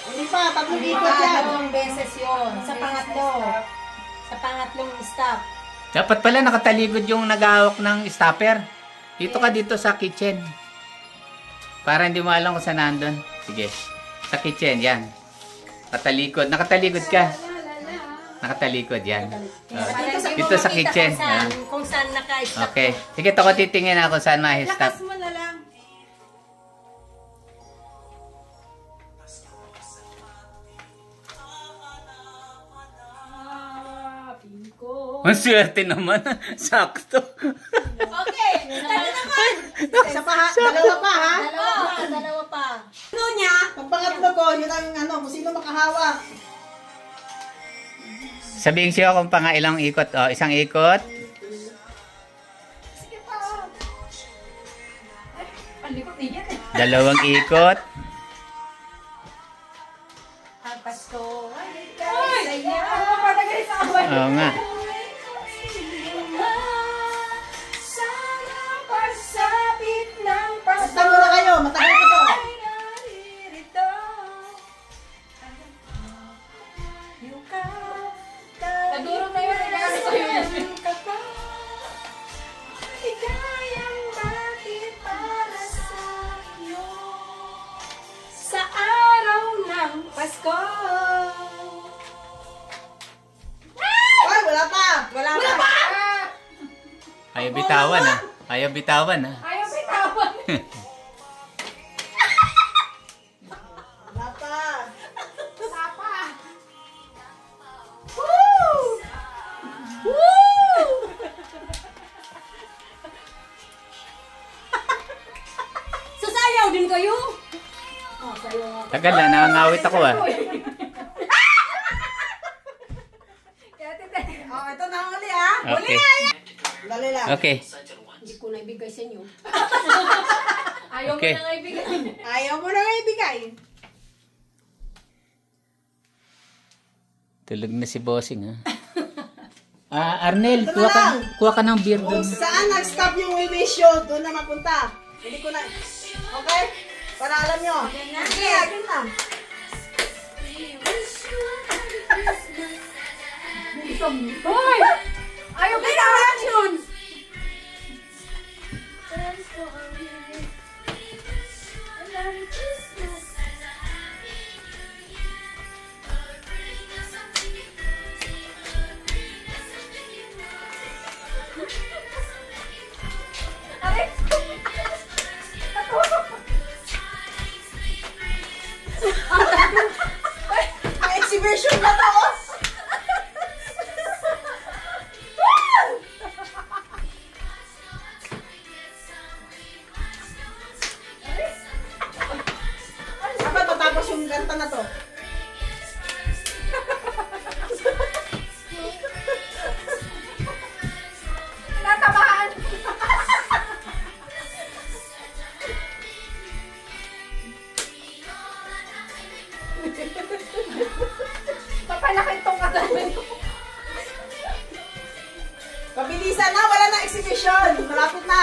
Hindi pa, tatlong ikot yan. Tatlong beses yun. Sa pangatlo. Sa pangatlong stop. Dapat pala nakataligod yung naghahawak ng stopper. Dito ka dito sa kitchen. Para hindi mo alam kung saan nandun. Sige. Sa kitchen, yan. Nakatalikod. Nakatalikod ka. Nakatalikod, yan. Dito sa kitchen. Kung saan naka-stop. Okay. Sige, ako titingin ako saan ma-stop. Lakas mo na lang. Ang swerte naman. Sakto. Okay. Talo naman. Isa pa ha? Dalawa pa ha? Dalawa pa. Ano niya? Pag pangatlo ko, yun ang ano, kung sino makahawak. Sabihin siya kung pangailang ikot. O, isang ikot. Sige pa. Ay, palikot niya eh. Dalawang ikot. Ang Pasko. Ay! Ano pa nagay sa away? Oo nga. Sana pagsapit ng Pasko. Basta muna kayo, matagal ko to. Naguro na yun. Ligayang bati para sa iyo sa araw ng Pasko. Ay, wala pa. Wala pa. Ayaw bitawan ha. Ayaw bitawan ha. Ayaw bitawan. Wala pa. Wala pa. Woo! Woo! Sasayaw din kayo? Oh, sayo nga. Tagal na, nangangawit ako ah. Oh, ito na ang uli ah. Okay. Dali lang. Okay. Hindi ko na ibigay sa inyo. Ayaw Okay. mo na nga ibigay. Ayaw mo na nga ibigay. Tulog na si Bossing ha. Arnel, kuha ka ng beer Kung doon. saan nag-stop yung emission, doon na mapunta. Hindi ko na. Okay? Para alam nyo. Sige, akin na. Hoy! Ayaw May na-action! Ang exhibition na to, oh! Dapat matapos yung kanta na to. Natabahan! Papalaki itong kasama ko. Pabilisan na, wala na exhibition. Malapit na.